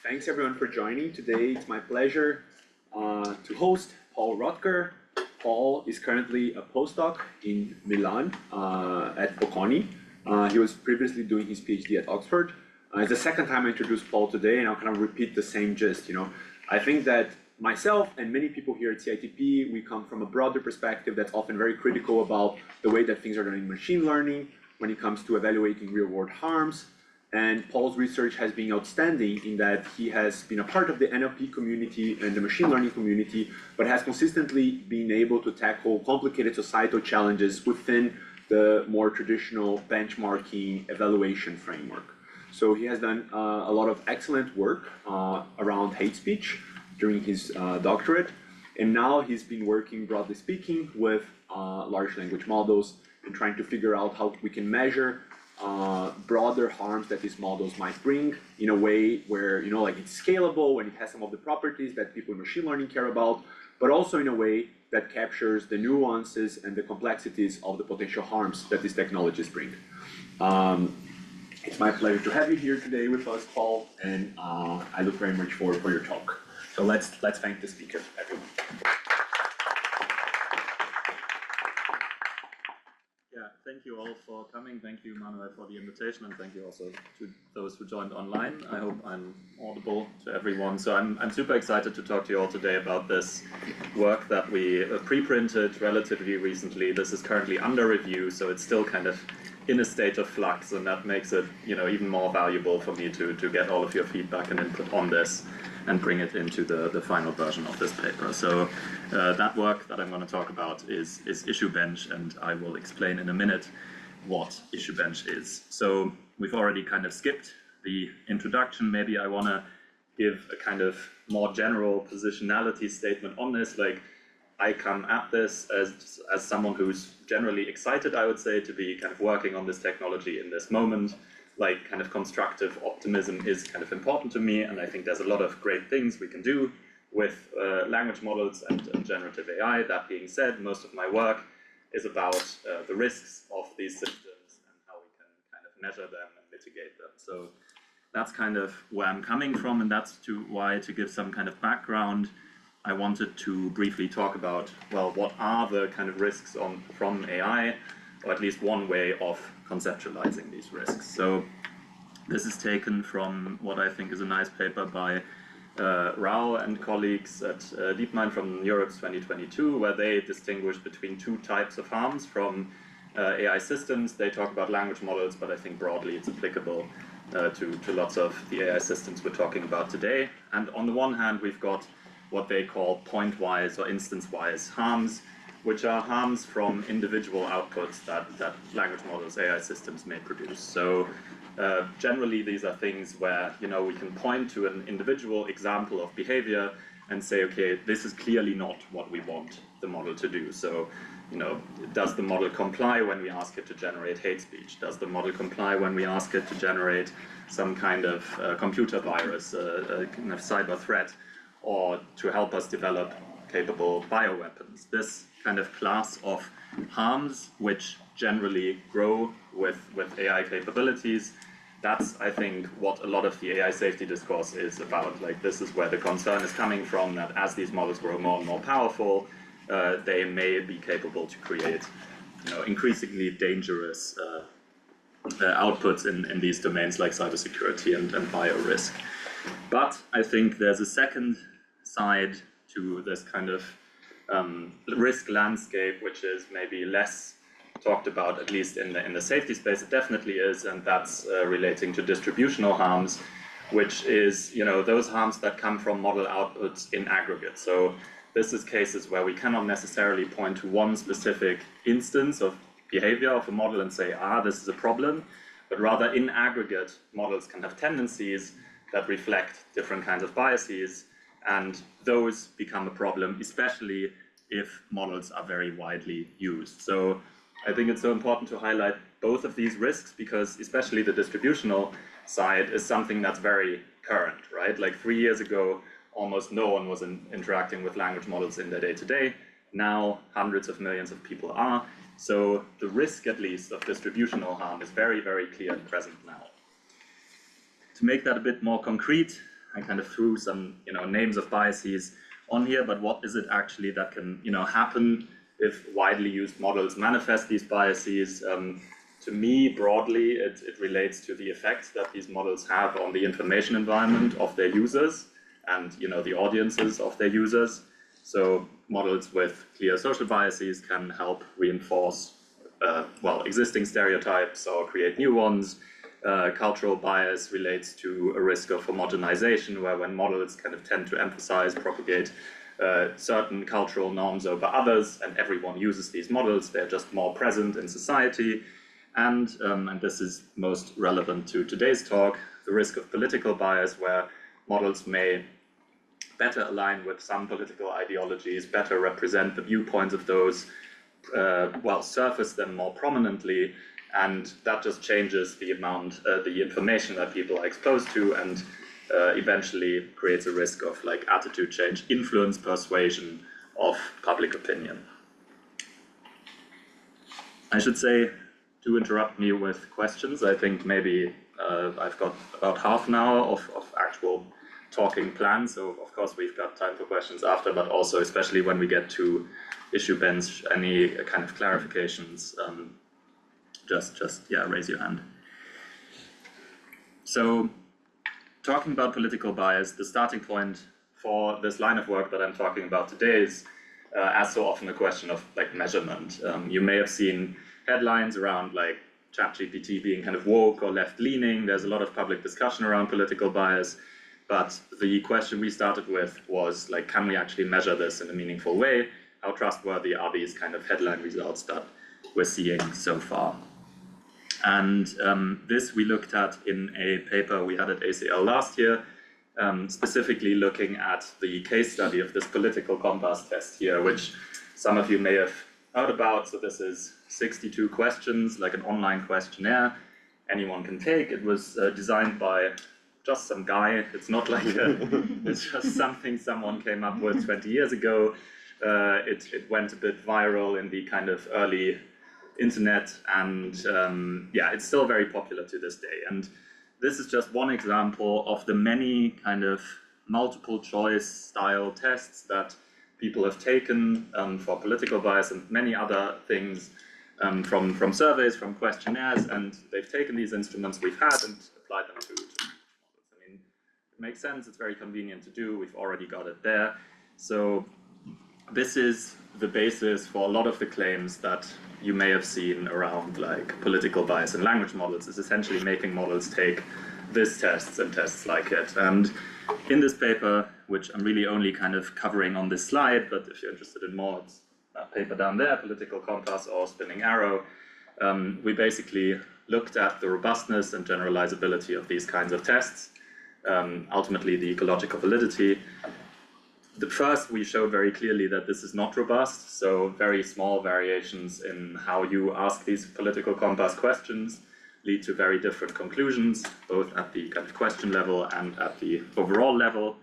Thanks everyone for joining. Today it's my pleasure to host Paul Rottger. Paul is currently a postdoc in Milan at Bocconi. He was previously doing his PhD at Oxford. It's the second time I introduce Paul today, and I'll kind of repeat the same gist. I think that myself and many people here at CITP, we come from a broader perspective that's often very critical about the way that things are done in machine learning when it comes to evaluating real-world harms. And Paul's research has been outstanding in that he has been a part of the NLP community and the machine learning community, but has consistently been able to tackle complicated societal challenges within the more traditional benchmarking evaluation framework. So he has done a lot of excellent work around hate speech during his doctorate. And now he's been working, broadly speaking, with large language models and trying to figure out how we can measure broader harms that these models might bring in a way where, like it's scalable and it has some of the properties that people in machine learning care about, but also in a way that captures the nuances and the complexities of the potential harms that these technologies bring. It's my pleasure to have you here today with us, Paul, and I look very much forward for your talk. So let's thank the speaker, everyone. Yeah, thank you all for coming. Thank you, Manuel, for the invitation, and thank you also to those who joined online. I hope I'm audible to everyone. So I'm super excited to talk to you all today about this work that we pre-printed relatively recently. This is currently under review, so it's still kind of in a state of flux, and that makes it even more valuable for me to get all of your feedback and input on this and bring it into the final version of this paper. So that work that I'm going to talk about is IssueBench, and I will explain in a minute what IssueBench is. So we've already kind of skipped the introduction. Maybe I want to give a kind of more general positionality statement on this. Like, I come at this as someone who's generally excited, I would say, to be kind of working on this technology in this moment. Like, kind of constructive optimism is kind of important to me, and I think there's a lot of great things we can do with language models and generative AI. That being said, most of my work is about the risks of these systems and how we can kind of measure them and mitigate them. So that's kind of where I'm coming from, and that's why, to give some kind of background, I wanted to briefly talk about, well, what are the kind of risks from AI, or at least one way of conceptualizing these risks. So this is taken from what I think is a nice paper by Rao and colleagues at DeepMind from Europe's 2022, where they distinguish between two types of harms from AI systems. They talk about language models, but I think broadly it's applicable to lots of the AI systems we're talking about today. And on the one hand, we've got what they call point-wise or instance-wise harms, which are harms from individual outputs that language models, AI systems may produce. So generally these are things where we can point to an individual example of behavior and say, okay, this is clearly not what we want the model to do. So does the model comply when we ask it to generate hate speech? Does the model comply when we ask it to generate some kind of computer virus, a kind of cyber threat, or to help us develop capable bioweapons? This kind of class of harms, which generally grow with AI capabilities, that's, I think, what a lot of the AI safety discourse is about. Like, this is where the concern is coming from, that as these models grow more and more powerful, they may be capable to create increasingly dangerous outputs in these domains like cybersecurity and bio-risk. But I think there's a second side to this kind of risk landscape, which is maybe less talked about, at least in the safety space. It definitely is, and that's relating to distributional harms, which is those harms that come from model outputs in aggregate. So this is cases where we cannot necessarily point to one specific instance of behavior of a model and say, this is a problem, but rather in aggregate, models can have tendencies that reflect different kinds of biases, and those become a problem, especially if models are very widely used. So I think it's so important to highlight both of these risks, because especially the distributional side is something that's very current, right? Like 3 years ago, almost no one was interacting with language models in their day-to-day. Now, hundreds of millions of people are. So the risk, at least, of distributional harm is very, very clear and present now. To make that a bit more concrete, I kind of threw some, names of biases on here, but what is it actually that can, happen if widely used models manifest these biases? To me, broadly, it relates to the effects that these models have on the information environment of their users and, the audiences of their users. So models with clear social biases can help reinforce, existing stereotypes or create new ones. Cultural bias relates to a risk of homogenization, where when models kind of tend to emphasize, propagate certain cultural norms over others, and everyone uses these models, they're just more present in society. And this is most relevant to today's talk, the risk of political bias, where models may better align with some political ideologies, better represent the viewpoints of those, surface them more prominently, and that just changes the amount, the information that people are exposed to, and eventually creates a risk of attitude change, influence, persuasion of public opinion. I should say, to interrupt me with questions, I think maybe I've got about half an hour of actual talking planned, so of course we've got time for questions after, but also especially when we get to IssueBench, any kind of clarifications, just raise your hand. So, talking about political bias, the starting point for this line of work that I'm talking about today is, as so often, a question of measurement. You may have seen headlines around ChatGPT being kind of woke or left-leaning. There's a lot of public discussion around political bias, but the question we started with was can we actually measure this in a meaningful way? How trustworthy are these kind of headline results that we're seeing so far? And this we looked at in a paper we had at ACL last year, specifically looking at the case study of this political compass test here, which some of you may have heard about. So this is 62 questions, like an online questionnaire anyone can take. It was designed by just some guy. It's not it's just something someone came up with 20 years ago. It went a bit viral in the kind of early internet, and it's still very popular to this day. And this is just one example of the many kind of multiple choice style tests that people have taken for political bias and many other things from surveys, from questionnaires, and they've taken these instruments we've had and applied them to models. I mean, it makes sense, it's very convenient to do, we've already got it there. So this is the basis for a lot of the claims that you may have seen around political bias in language models, is essentially making models take this tests and tests like it. And in this paper, which I'm really only kind of covering on this slide, but if you're interested in more, it's that paper down there, Political Compass or Spinning Arrow, we basically looked at the robustness and generalizability of these kinds of tests, ultimately the ecological validity. The first, we show very clearly that this is not robust, so very small variations in how you ask these political compass questions lead to very different conclusions, both at the kind of question level and at the overall level.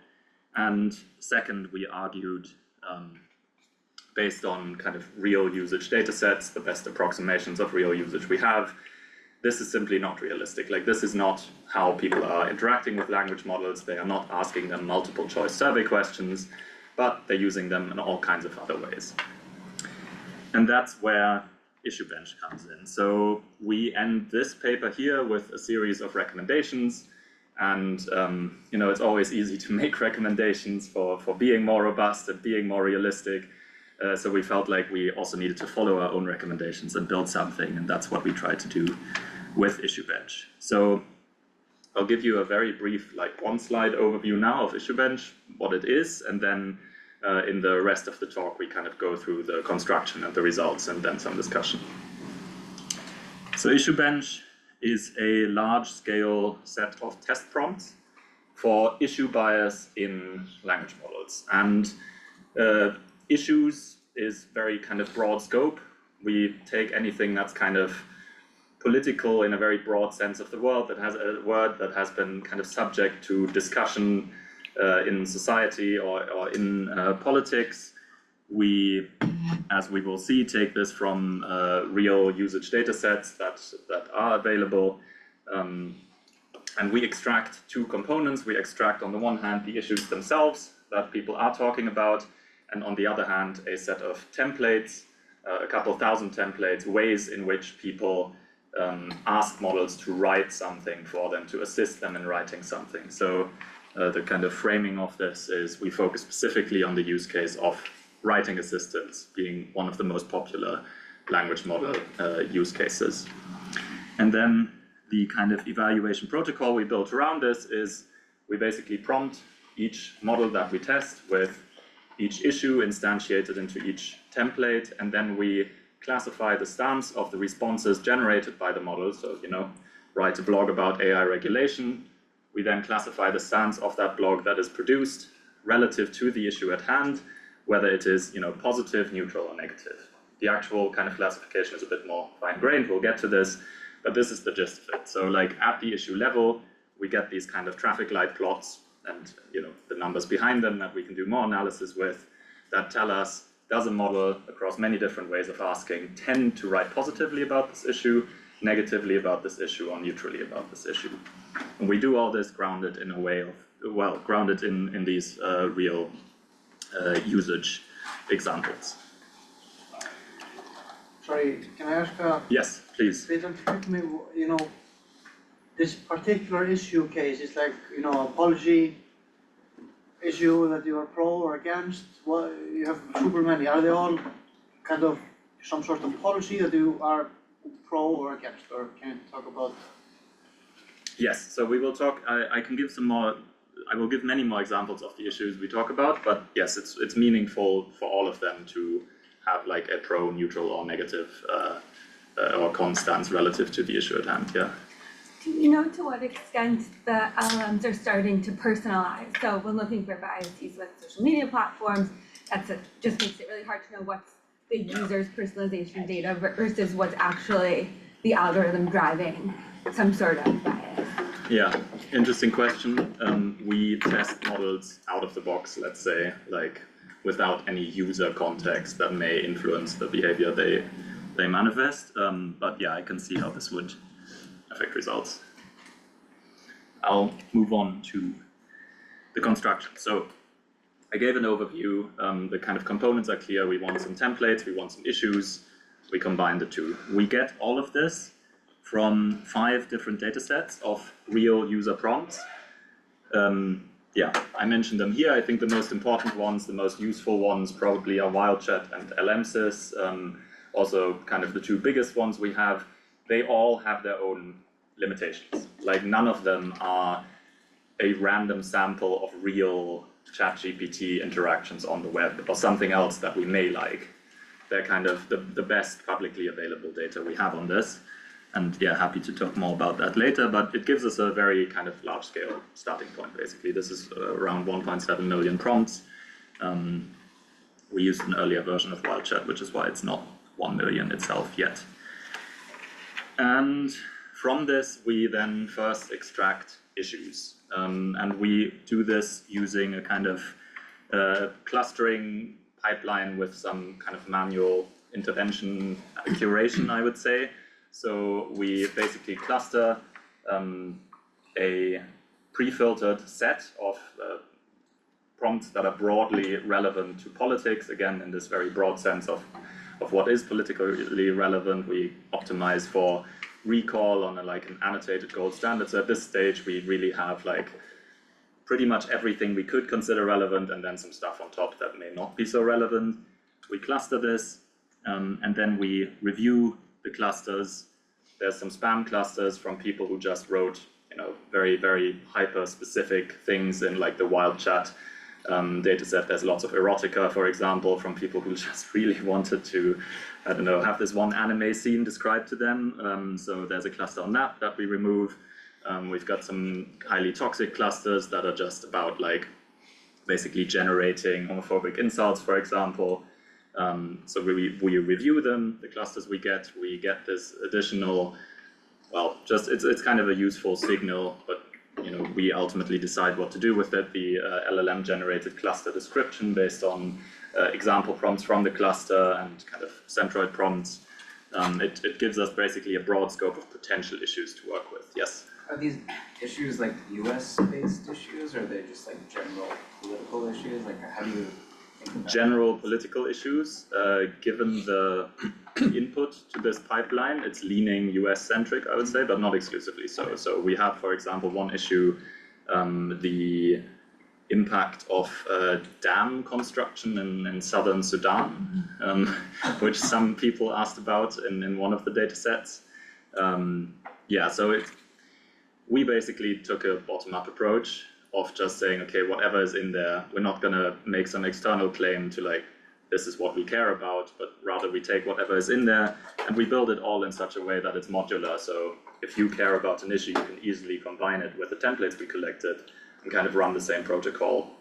And second, we argued, based on kind of real usage data sets, the best approximations of real usage we have, this is simply not realistic. This is not how people are interacting with language models. They are not asking them multiple choice survey questions, but they're using them in all kinds of other ways. And that's where IssueBench comes in. So we end this paper here with a series of recommendations, and it's always easy to make recommendations for being more robust and being more realistic. So we felt like we also needed to follow our own recommendations and build something, and that's what we tried to do with IssueBench. So I'll give you a very brief, one slide overview now of IssueBench, what it is, and then in the rest of the talk we kind of go through the construction and the results and then some discussion. So IssueBench is a large-scale set of test prompts for issue bias in language models. And issues is very kind of broad scope. We take anything that's kind of political in a very broad sense of the word, that has a word that has been kind of subject to discussion in society or in politics. We, as we will see, take this from real usage data sets that are available. And we extract two components. We extract on the one hand the issues themselves that people are talking about, and on the other hand a set of templates, a couple thousand templates, ways in which people ask models to write something for them, to assist them in writing something. So the kind of framing of this is we focus specifically on the use case of writing assistance being one of the most popular language model use cases. And then the kind of evaluation protocol we built around this is we basically prompt each model that we test with each issue instantiated into each template, and then we classify the stance of the responses generated by the model. So, write a blog about AI regulation. We then classify the stance of that blog that is produced relative to the issue at hand, whether it is, positive, neutral, or negative. The actual kind of classification is a bit more fine-grained. We'll get to this, but this is the gist of it. So, at the issue level, we get these kind of traffic light plots and the numbers behind them that we can do more analysis with that tell us, does a model across many different ways of asking tend to write positively about this issue, negatively about this issue, or neutrally about this issue? And we do all this grounded in a way of, grounded in these real usage examples. Sorry, can I ask Yes, please. Peter, me, this particular issue case is like, a policy issue that you are pro or against. Well, you have super many. Are they all kind of some sort of policy that you are pro or against, or can you talk about? Yes, so we will talk, I can give some more, I will give many more examples of the issues we talk about, but yes, it's meaningful for all of them to have like a pro, neutral, or negative or con stance relative to the issue at hand, yeah. Do you know to what extent the LLMs are starting to personalize? So when looking for biases with social media platforms, just makes it really hard to know what's the user's personalization data versus what's actually the algorithm driving some sort of bias. Yeah, interesting question. We test models out of the box, let's say, like without any user context that may influence the behavior they manifest. But yeah, I can see how this would affect results. I'll move on to the construction. So I gave an overview. The kind of components are clear. We want some templates, we want some issues. We combine the two. We get all of this from 5 different data sets of real user prompts. Yeah, I mentioned them here. I think the most important ones, the most useful ones probably are WildChat and LLMs. Also kind of the 2 biggest ones we have. They all have their own limitations. Like none of them are a random sample of real ChatGPT interactions on the web or something else that we may like. They're kind of the best publicly available data we have on this. And yeah, happy to talk more about that later, but it gives us a very kind of large scale starting point, basically. This is around 1.7 million prompts. We used an earlier version of WildChat, which is why it's not 1 million itself yet. And from this, we then first extract issues. And we do this using a kind of clustering pipeline with some kind of manual intervention curation, I would say. So we basically cluster a pre-filtered set of prompts that are broadly relevant to politics, again, in this very broad sense of what is politically relevant. We optimize for recall on an annotated gold standard. So at this stage, we really have like pretty much everything we could consider relevant and then some stuff on top that may not be so relevant. We cluster this and then we review the clusters. There's some spam clusters from people who just wrote, very, very hyper-specific things in like the WildChat dataset. There's lots of erotica, for example, from people who just really wanted to, I don't know, have this one anime scene described to them. So there's a cluster on that we remove. We've got some highly toxic clusters that are just about like basically generating homophobic insults, for example. So we review them, the clusters we get this additional, well, just it's kind of a useful signal, but we ultimately decide what to do with it. The LLM generated cluster description based on example prompts from the cluster and kind of centroid prompts. It gives us basically a broad scope of potential issues to work with. Yes? Are these issues like US based issues, or are they just like general political issues? Like how do you think about General political issues, given the input to this pipeline, it's leaning US centric, I would say, but not exclusively so. So we have, for example, one issue, the impact of dam construction in southern Sudan, which some people asked about in one of the data sets. Yeah, so we basically took a bottom-up approach of just saying, okay, whatever is in there, we're not gonna make some external claim to like, this is what we care about, but rather we take whatever is in there and we build it all in such a way that it's modular. So if you care about an issue, you can easily combine it with the templates we collected and kind of run the same protocol.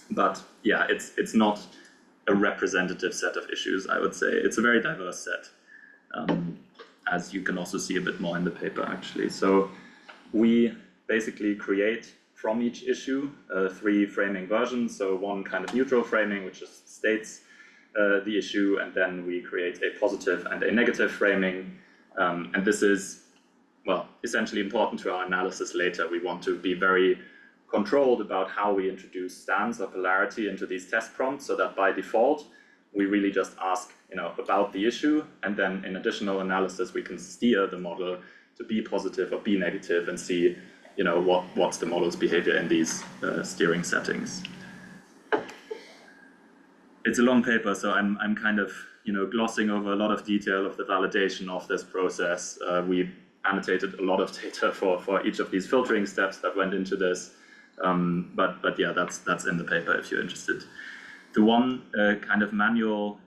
But yeah, it's not a representative set of issues, I would say. It's a very diverse set, as you can also see a bit more in the paper actually. So we basically create from each issue 3 framing versions. So one kind of neutral framing, which just states the issue, and then we create a positive and a negative framing. And this is, well, essentially important to our analysis later. We want to be very controlled about how we introduce stance or polarity into these test prompts, so that by default, we really just ask, about the issue, and then in additional analysis, we can steer the model to be positive or be negative and see, what's the model's behavior in these steering settings. It's a long paper, so I'm kind of, glossing over a lot of detail of the validation of this process. We annotated a lot of data for each of these filtering steps that went into this. But yeah, that's in the paper if you're interested. The one kind of manual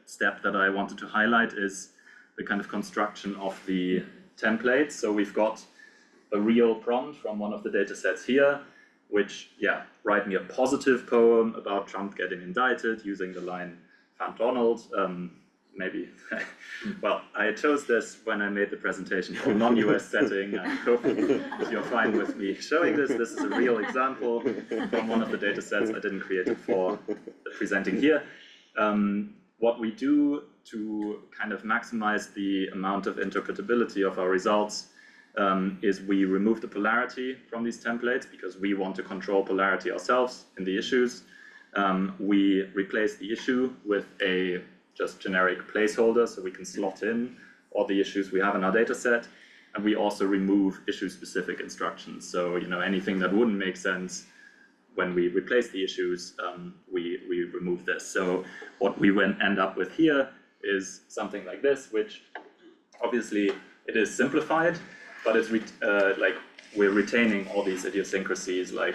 step that I wanted to highlight is the kind of construction of the templates. So we've got a real prompt from one of the data sets here, which, write me a positive poem about Trump getting indicted using the line "Fan Donald." Maybe, well, I chose this when I made the presentation for a non-US setting. I hope you're fine with me showing this. This is a real example from one of the data sets. I didn't create it for presenting here. What we do to kind of maximize the amount of interpretability of our results is we remove the polarity from these templates because we want to control polarity ourselves in the issues. We replace the issue with a just generic placeholder, so we can slot in all the issues we have in our data set, and we also remove issue-specific instructions. So, anything that wouldn't make sense when we replace the issues, we remove this. So what we end up with here is something like this, which obviously it is simplified, but it's like we're retaining all these idiosyncrasies, like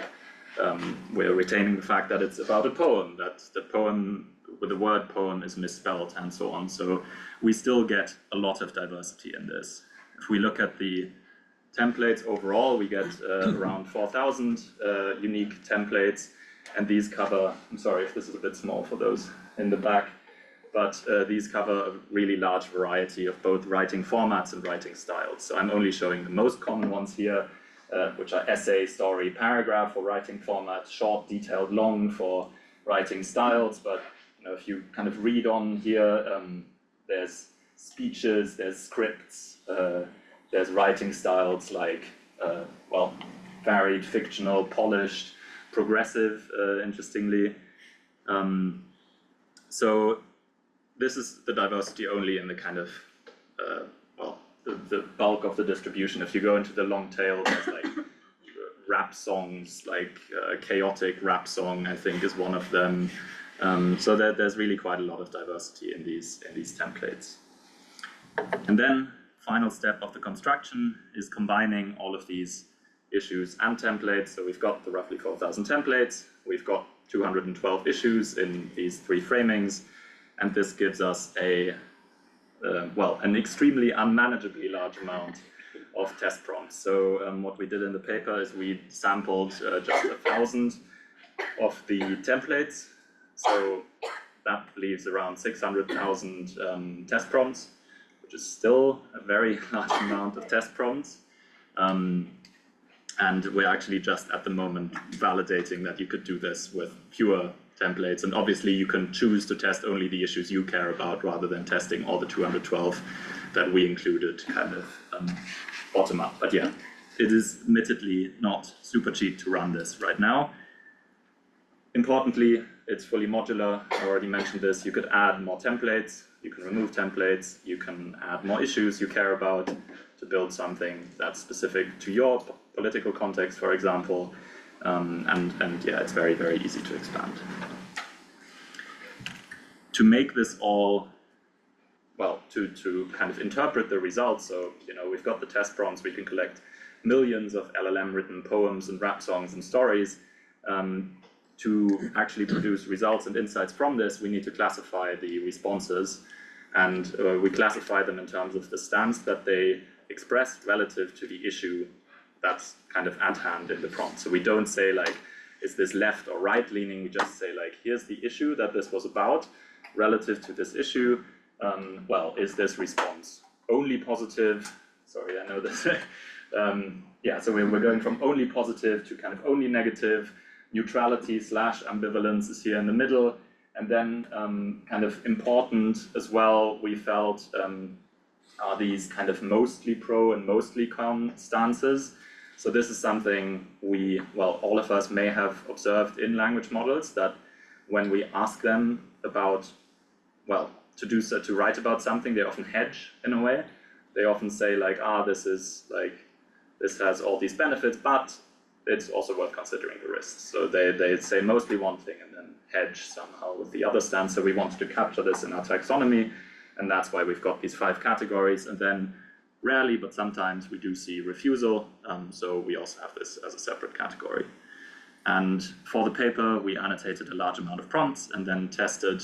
we're retaining the fact that it's about a poem, that the poem with the word poem is misspelled and so on. So we still get a lot of diversity in this. If we look at the templates overall, we get around 4,000 unique templates, and these cover, I'm sorry if this is a bit small for those in the back, but these cover a really large variety of both writing formats and writing styles. So I'm only showing the most common ones here, which are essay, story, paragraph for writing formats, short, detailed, long for writing styles. But if you kind of read on here, there's speeches, there's scripts, there's writing styles like, varied, fictional, polished, progressive, interestingly. So this is the diversity only in the kind of, the bulk of the distribution. If you go into the long tail, there's like rap songs, like chaotic rap song, I think is one of them. So there's really quite a lot of diversity in these templates. And then final step of the construction is combining all of these issues and templates. So we've got the roughly 4,000 templates, we've got 212 issues in these 3 framings, and this gives us an extremely unmanageably large amount of test prompts. So what we did in the paper is we sampled just 1,000 of the templates. So that leaves around 600,000 test prompts, which is still a very large amount of test prompts. And we're actually just at the moment validating that you could do this with pure templates, and obviously you can choose to test only the issues you care about rather than testing all the 212 that we included kind of bottom up. But yeah, it is admittedly not super cheap to run this right now. Importantly, it's fully modular. I already mentioned this. You could add more templates, you can remove templates, you can add more issues you care about to build something that's specific to your political context, for example. And yeah, it's very, very easy to expand. To make this all, well, to kind of interpret the results, so, you know, we've got the test prompts, we can collect millions of LLM written poems and rap songs and stories. To actually produce results and insights from this, we need to classify the responses, and we classify them in terms of the stance that they express relative to the issue that's kind of at hand in the prompt. So we don't say like, is this left or right leaning? We just say like, here's the issue that this was about relative to this issue. Well, is this response only positive? Sorry, I know this. Yeah, so we're going from only positive to kind of only negative. Neutrality / ambivalence is here in the middle. And then kind of important as well, we felt are these kind of mostly pro and mostly con stances. So this is something all of us may have observed in language models, that when we ask them about, to write about something, they often hedge in a way. They often say like, this has all these benefits, but it's also worth considering the risks. So they say mostly one thing and then hedge somehow with the other stance. So we wanted to capture this in our taxonomy, and that's why we've got these 5 categories. And then rarely, but sometimes we do see refusal. So we also have this as a separate category. And for the paper, we annotated a large amount of prompts and then tested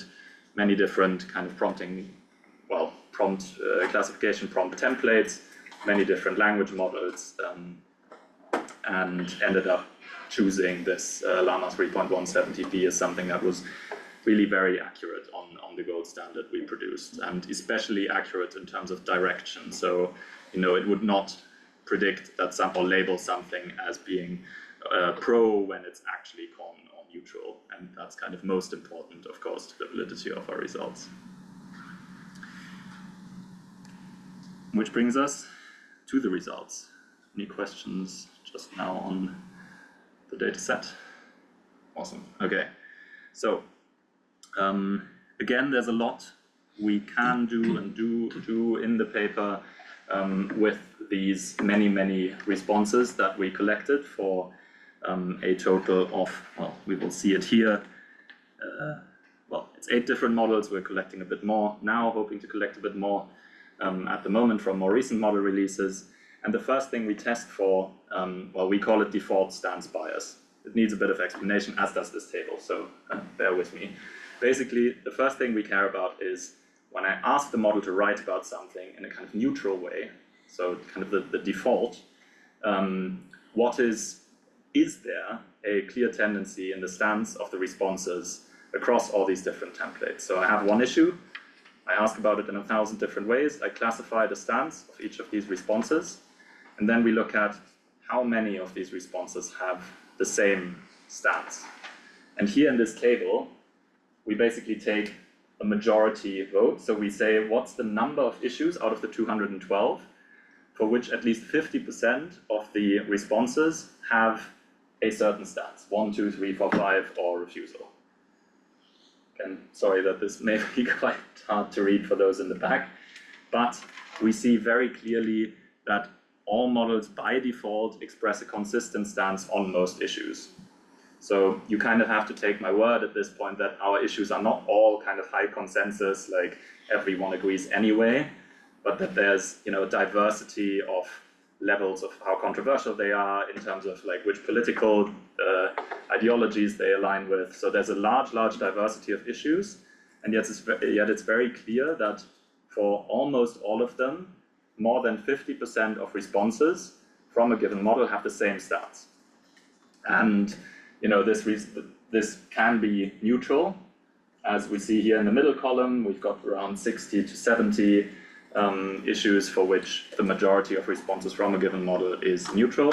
many different kind of prompt classification prompt templates, many different language models, and ended up choosing this Llama 3.1 70p as something that was really very accurate on the gold standard we produced, and especially accurate in terms of direction. So, you know, it would not predict that or label something as being pro when it's actually con or neutral, and that's kind of most important, of course, to the validity of our results. Which brings us to the results. Any questions just now on the data set? Awesome. Okay. So again, there's a lot we can do and do in the paper with these many responses that we collected for a total of, we will see it here. It's 8 different models. We're collecting a bit more now, hoping to collect a bit more at the moment from more recent model releases. And the first thing we test for, we call it default stance bias. It needs a bit of explanation, as does this table, so bear with me. Basically, the first thing we care about is when I ask the model to write about something in a kind of neutral way, so kind of the default, is there a clear tendency in the stance of the responses across all these different templates? So I have one issue, I ask about it in 1,000 different ways, I classify the stance of each of these responses, and then we look at how many of these responses have the same stance. And here in this table, we basically take a majority vote. So we say, what's the number of issues out of the 212 for which at least 50% of the responses have a certain stance, 1, 2, 3, 4, 5, or refusal. And sorry that this may be quite hard to read for those in the back, but we see very clearly that all models by default express a consistent stance on most issues. So you kind of have to take my word at this point that our issues are not all kind of high consensus, like everyone agrees anyway, but that there's, you know, a diversity of levels of how controversial they are in terms of like which political ideologies they align with. So there's a large diversity of issues, and yet it's very clear that for almost all of them, more than 50% of responses from a given model have the same stance. And you know, this can be neutral. As we see here in the middle column, we've got around 60 to 70 issues for which the majority of responses from a given model is neutral.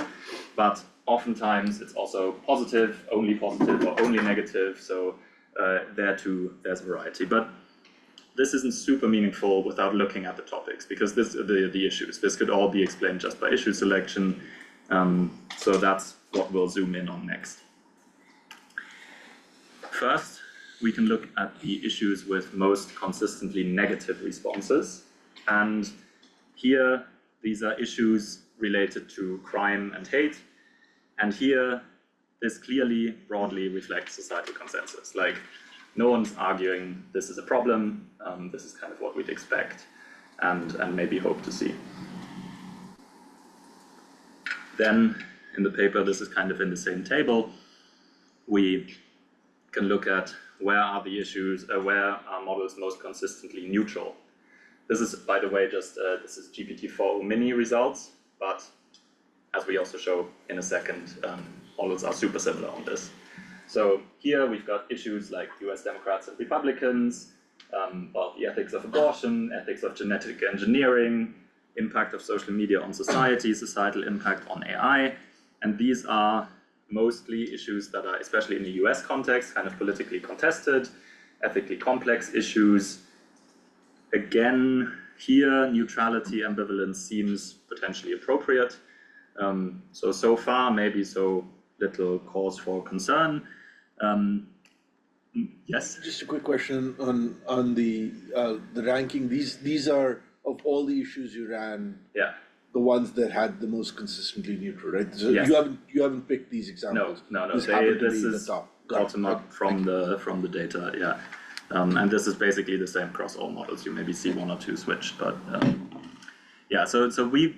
But oftentimes it's also positive or only negative. So there too there's variety. But this isn't super meaningful without looking at the topics, because the issues. This could all be explained just by issue selection. So that's what we'll zoom in on next. First, we can look at the issues with most consistently negative responses. And here, these are issues related to crime and hate. And here, this clearly, broadly reflects societal consensus. Like, no one's arguing this is a problem. This is kind of what we'd expect and maybe hope to see. Then, in the paper, this is kind of in the same table. We can look at where are the issues, where are models most consistently neutral. This is, by the way, just this is GPT-4 mini results, but as we also show in a second, models are super similar on this. So here we've got issues like US Democrats and Republicans, well, the ethics of abortion, ethics of genetic engineering, impact of social media on society, societal impact on AI, and these are mostly issues that are, especially in the US context, kind of politically contested, ethically complex issues. Again, here neutrality, ambivalence seems potentially appropriate. So far, maybe so little cause for concern. Yes? Just a quick question on the ranking. These are, of all the issues you ran, Yeah. the ones that had the most consistently neutral, right? So Yes. you haven't picked these examples. No. This happened to This be the is top. Got it. bottom up from the data, yeah. And this is basically the same across all models. You maybe see one or two switch, but yeah. So we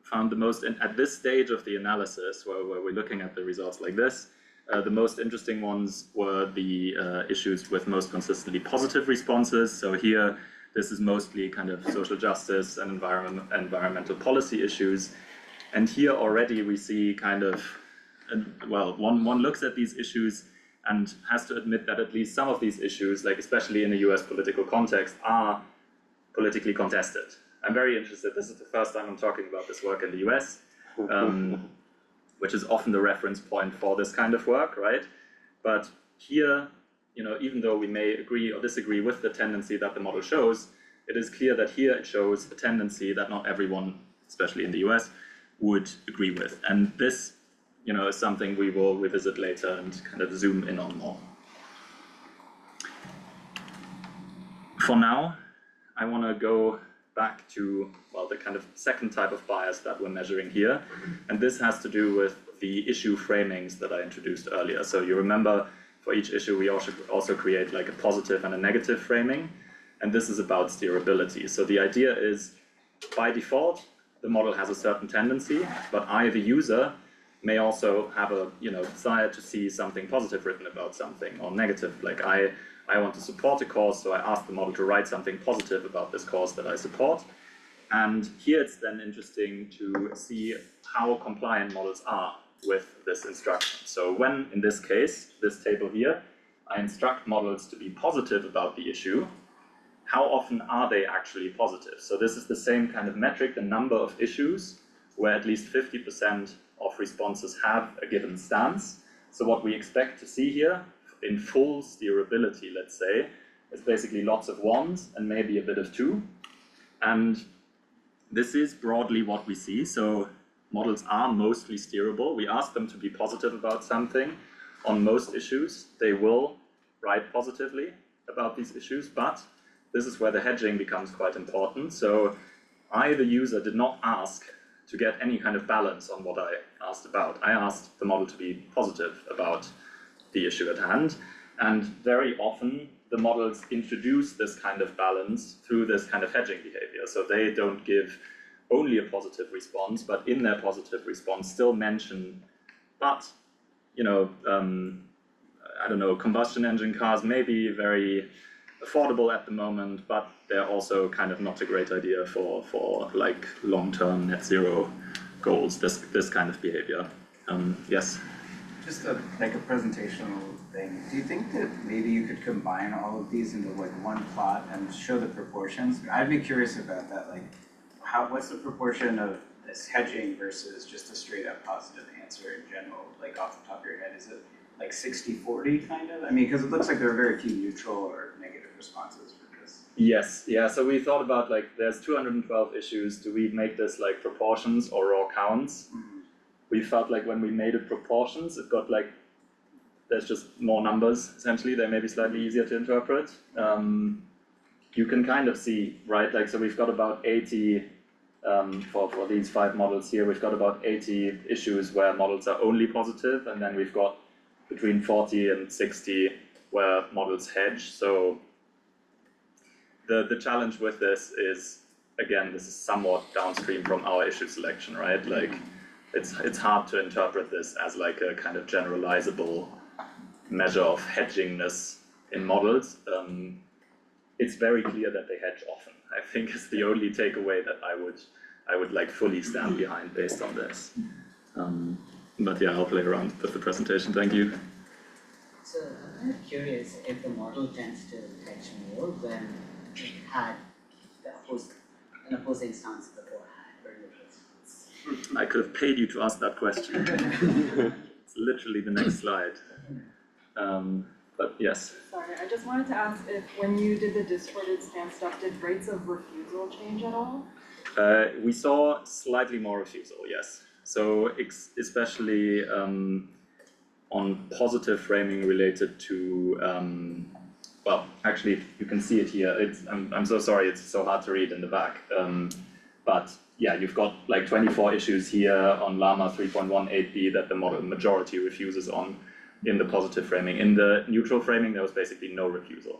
found the most, at this stage of the analysis, where we're looking at the results like this, the most interesting ones were the issues with most consistently positive responses. So here, this is mostly kind of social justice and environmental policy issues. And here already we see kind of, well, one looks at these issues and has to admit that at least some of these issues, like especially in the US political context, are politically contested. I'm very interested, this is the first time I'm talking about this work in the US, which is often the reference point for this kind of work, right? But here, you know, even though we may agree or disagree with the tendency that the model shows, it is clear that here it shows a tendency that not everyone, especially in the US, would agree with. And this, you know, is something we will revisit later and kind of zoom in on more. For now, I want to go back to, well, the kind of second type of bias that we're measuring here. And this has to do with the issue framings that I introduced earlier. So you remember, for each issue, we also create like a positive and a negative framing. And this is about steerability. So the idea is, by default, the model has a certain tendency, but I, the user, may also have a desire to see something positive written about something, or negative. Like I want to support a cause, so I ask the model to write something positive about this cause that I support. And here it's then interesting to see how compliant models are with this instruction. So when, in this case, this table here, I instruct models to be positive about the issue, how often are they actually positive? So this is the same kind of metric, the number of issues where at least 50% of responses have a given stance. So what we expect to see here in full steerability, let's say, is basically lots of ones and maybe a bit of two. And this is broadly what we see. So models are mostly steerable. We ask them to be positive about something. On most issues, they will write positively about these issues, but this is where the hedging becomes quite important. So I, the user, did not ask to get any kind of balance on what I asked about. I asked the model to be positive about the issue at hand. And very often, the models introduce this kind of balance through this kind of hedging behavior. So they don't give only a positive response, but in their positive response still mention, but, I don't know, combustion engine cars may be very affordable at the moment, but they're also kind of not a great idea for like long-term net zero goals, this kind of behavior. Yes? Just like a presentational thing, do you think that maybe you could combine all of these into like one plot and show the proportions? I'd be curious about that, like what's the proportion of this hedging versus just a straight up positive answer in general, like off the top of your head? Is it like 60-40 kind of? I mean, because it looks like there are very few neutral or negative responses for this. Yes, yeah, so we thought about like, there's 212 issues, do we make this like proportions or raw counts? We felt like when we made it proportions, it got like, there's just more numbers, essentially, they may be slightly easier to interpret. You can kind of see, right, like, so we've got about 80, for these 5 models here, we've got about 80 issues where models are only positive, and then we've got between 40 and 60 where models hedge. So the challenge with this is, again, this is somewhat downstream from our issue selection, right? Like, it's hard to interpret this as like a kind of generalizable measure of hedgingness in models. It's very clear that they hedge often, I think, is the only takeaway that I would like fully stand behind based on this. But yeah, I'll play around with the presentation, thank you. So I'm curious if the model tends to hedge more when it had an opposing stance beforehand, or response. I could have paid you to ask that question. It's literally the next slide. But yes. Sorry, I just wanted to ask if when you did the distorted stance stuff, did rates of refusal change at all? We saw slightly more refusal, yes. So especially on positive framing related to, well, actually you can see it here. I'm so sorry, it's so hard to read in the back. But yeah, you've got like 24 issues here on Llama 3.18b that the model majority refuses on in the positive framing. In the neutral framing, there was basically no refusal,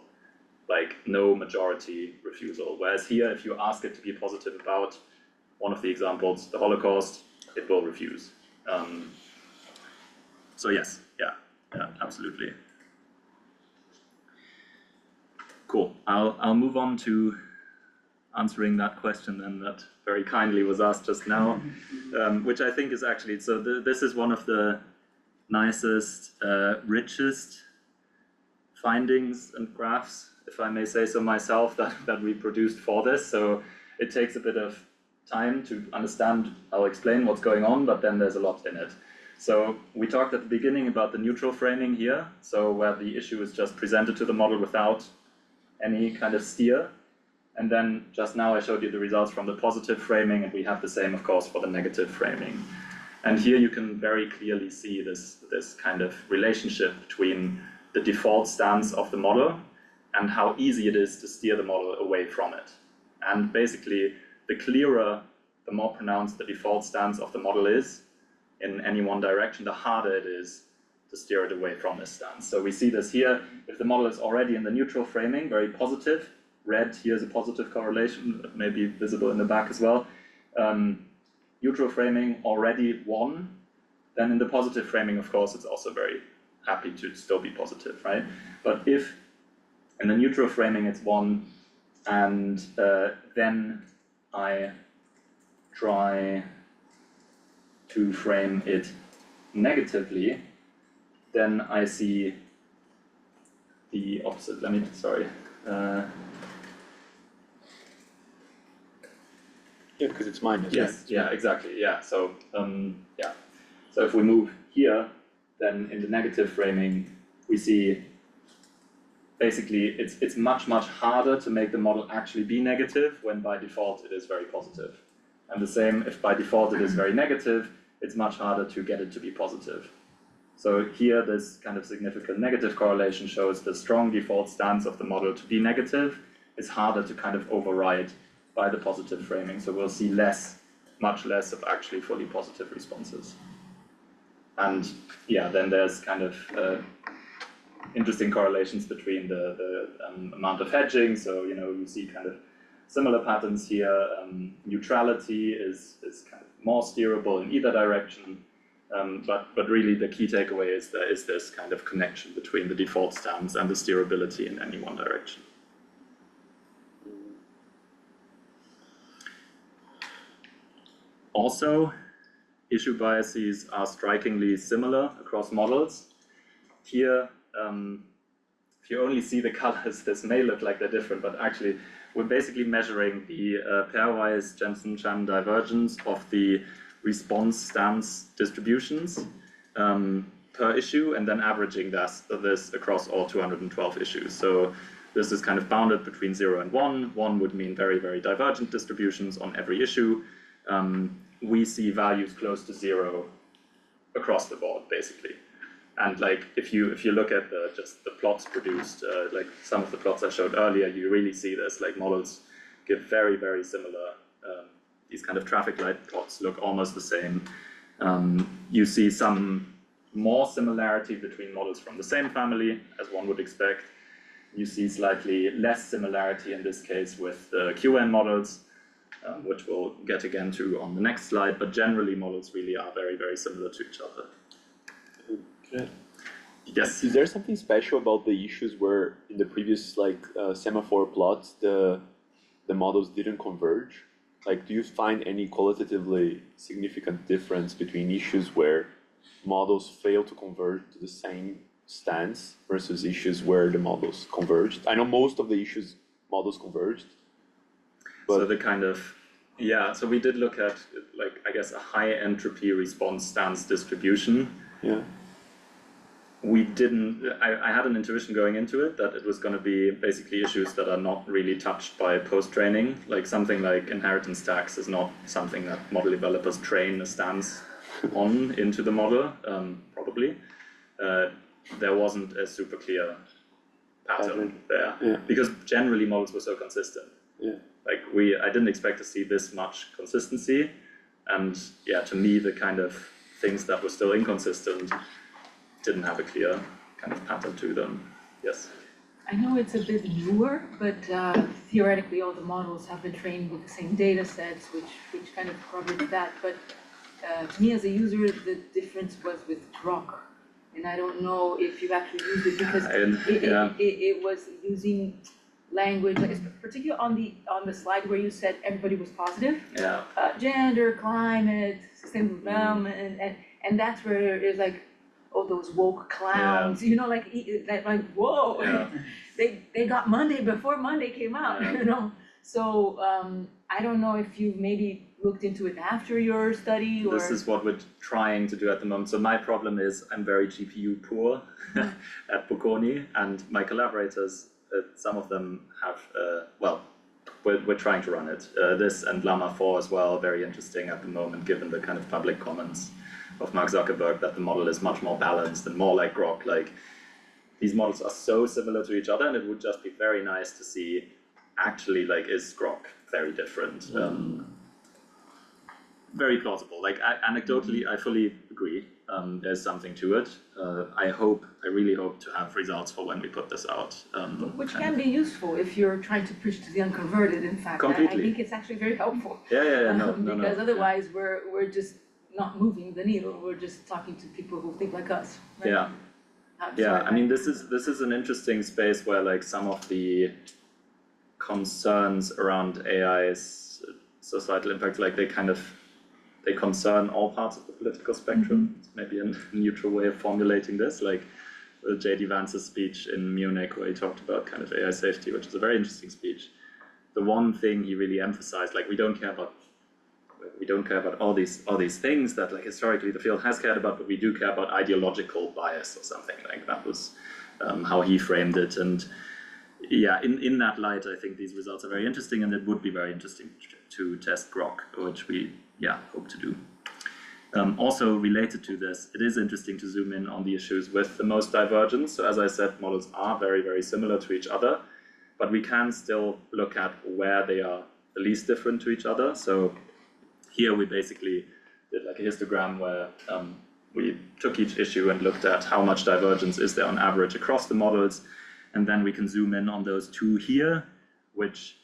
like no majority refusal. Whereas here, if you ask it to be positive about one of the examples, the Holocaust, it will refuse. So yes, yeah, absolutely. Cool. I'll move on to answering that question then that very kindly was asked just now, which I think is actually, so this is one of the nicest, richest findings and graphs, if I may say so myself, that we produced for this. So it takes a bit of time to understand, I'll explain what's going on, but then there's a lot in it. So we talked at the beginning about the neutral framing here, so where the issue is just presented to the model without any kind of steer. And then just now I showed you the results from the positive framing, and we have the same, of course, for the negative framing. And here you can very clearly see this kind of relationship between the default stance of the model and how easy it is to steer the model away from it. And basically, the clearer, the more pronounced the default stance of the model is in any one direction, the harder it is to steer it away from this stance. So we see this here, if the model is already in the neutral framing, very positive, red, here's a positive correlation, that may be visible in the back as well. Neutral framing already 1, then in the positive framing, of course, it's also very happy to still be positive, right? But if in the neutral framing it's 1, and then I try to frame it negatively, then I see the opposite. Yeah, because it's minus. Yes, yeah, exactly, yeah, so, yeah. So if we move here, then in the negative framing, we see basically it's much harder to make the model actually be negative when by default it is very positive. And the same, if by default it is very negative, it's much harder to get it to be positive. So here this kind of significant negative correlation shows the strong default stance of the model to be negative is harder to kind of override by the positive framing. So we'll see much less of actually fully positive responses. And yeah, then there's kind of interesting correlations between the amount of hedging. So, you know, you see kind of similar patterns here. Neutrality is kind of more steerable in either direction. But really the key takeaway is there is this kind of connection between the default stance and the steerability in any one direction. Also, issue biases are strikingly similar across models. Here, if you only see the colors, this may look like they're different, but actually we're basically measuring the pairwise Jensen-Chan divergence of the response stance distributions. per issue and then averaging this across all 212 issues. So this is kind of bounded between 0 and 1. 1 would mean very, very divergent distributions on every issue. We see values close to 0 across the board, basically. And like if you look at just the plots produced, like some of the plots I showed earlier, you really see this. Like models give very, very similar. These kind of traffic light plots look almost the same. You see some more similarity between models from the same family, as one would expect. You see slightly less similarity in this case with the QN models, which we'll get again to on the next slide, but generally models really are very, very similar to each other. Okay. Yes? Is there something special about the issues where in the previous semaphore plots the models didn't converge? Like, do you find any qualitatively significant difference between issues where models fail to converge to the same stance versus issues where the models converged? I know most of the issues models converged. But So the kind of, yeah, so we did look at like, I guess a high entropy response stance distribution. yeah. We didn't, I had an intuition going into it that it was going to be basically issues that are not really touched by post-training. Like something like inheritance tax is not something that model developers train a stance on into the model, probably. There wasn't a super clear pattern there, Yeah. because generally models were so consistent. Yeah. Like I didn't expect to see this much consistency, and yeah, to me the kind of things that were still inconsistent didn't have a clear kind of pattern to them. Yes. I know it's a bit newer, but theoretically all the models have been trained with the same data sets, which kind of covers that. But to me as a user, the difference was with Grok. And I don't know if you've actually used it because it was using language, like particularly on the slide where you said everybody was positive. Yeah. Gender, climate, sustainable development, and that's where it's like, oh, those woke clowns, you know, like whoa, Yeah. they got Monday before Monday came out, Yeah. you know. So I don't know if you maybe looked into it after your study or. This is what we're trying to do at the moment. So my problem is I'm very GPU poor at Bocconi, and my collaborators, some of them have, well, we're trying to run it. This and Llama 4 as well, very interesting at the moment, given the kind of public comments of Mark Zuckerberg that the model is much more balanced and more like Grok. Like these models are so similar to each other, and it would just be very nice to see actually like is Grok very different. Very plausible. Like anecdotally, I fully agree. There's something to it. I really hope to have results for when we put this out. Which can be useful if you're trying to push to the unconverted, in fact. Completely. I think it's actually very helpful. Yeah, no. Because otherwise we're just not moving the needle, we're just talking to people who think like us. Right? Yeah, I mean this is an interesting space where like some of the concerns around AI's societal impact, like they concern all parts of the political spectrum. It's maybe a neutral way of formulating this, like J.D. Vance's speech in Munich where he talked about kind of AI safety, which is a very interesting speech. The one thing he really emphasized, like we don't care about all these things that like historically the field has cared about, but we do care about ideological bias or something. Like that was how he framed it. And yeah, in that light, I think these results are very interesting, and it would be very interesting to test Grok, which we hope to do. Also related to this, it is interesting to zoom in on the issues with the most divergence. So as I said, models are very, very similar to each other, but we can still look at where they are the least different to each other. So here we basically did like a histogram where we took each issue and looked at how much divergence is there on average across the models, and then we can zoom in on those two here, which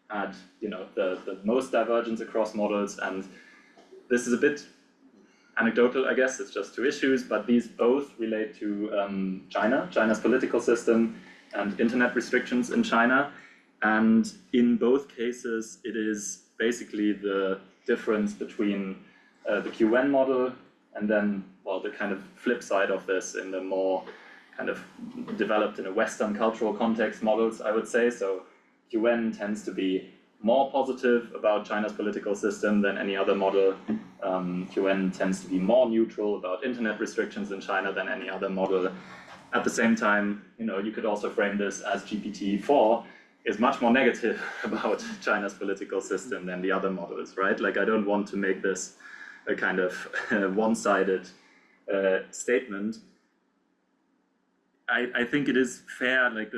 had the most divergence across models. And this is a bit anecdotal, I guess, it's just two issues, but these both relate to China's political system and internet restrictions in China. And in both cases, it is basically the difference between the QN model and then, well, the kind of flip side of this in the more kind of developed in a Western cultural context models, I would say. So QN tends to be more positive about China's political system than any other model. QN tends to be more neutral about internet restrictions in China than any other model. At the same time, you could also frame this as GPT-4 is much more negative about China's political system than the other models, right? Like, I don't want to make this a kind of one-sided statement. I think it is fair, like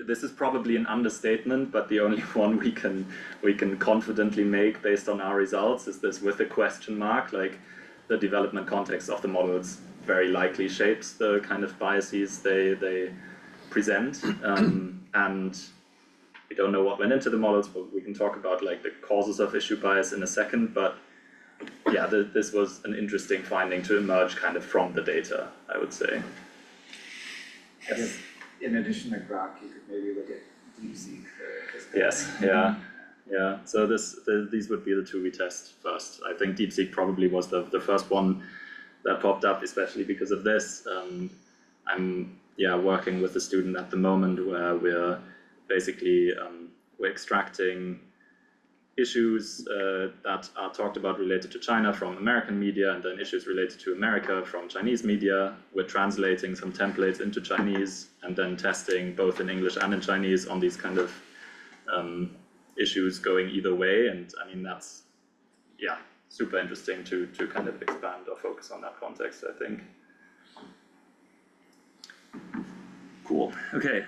this is probably an understatement, but the only one we can confidently make based on our results is this with a question mark. Like, the development context of the models very likely shapes the kind of biases they present, and we don't know what went into the models, but we can talk about like the causes of issue bias in a second. But yeah, this was an interesting finding to emerge kind of from the data, I would say. I guess in addition to Grok, you could maybe look at DeepSeek for this. Yes, yeah. So these would be the two we test first. I think DeepSeek probably was the first one that popped up, especially because of this. I'm working with a student at the moment where we're basically we're extracting issues that are talked about related to China from American media, and then issues related to America from Chinese media. We're translating some templates into Chinese and then testing both in English and in Chinese on these kind of issues going either way. And I mean, that's super interesting to kind of expand or focus on that context, I think. Cool. Okay.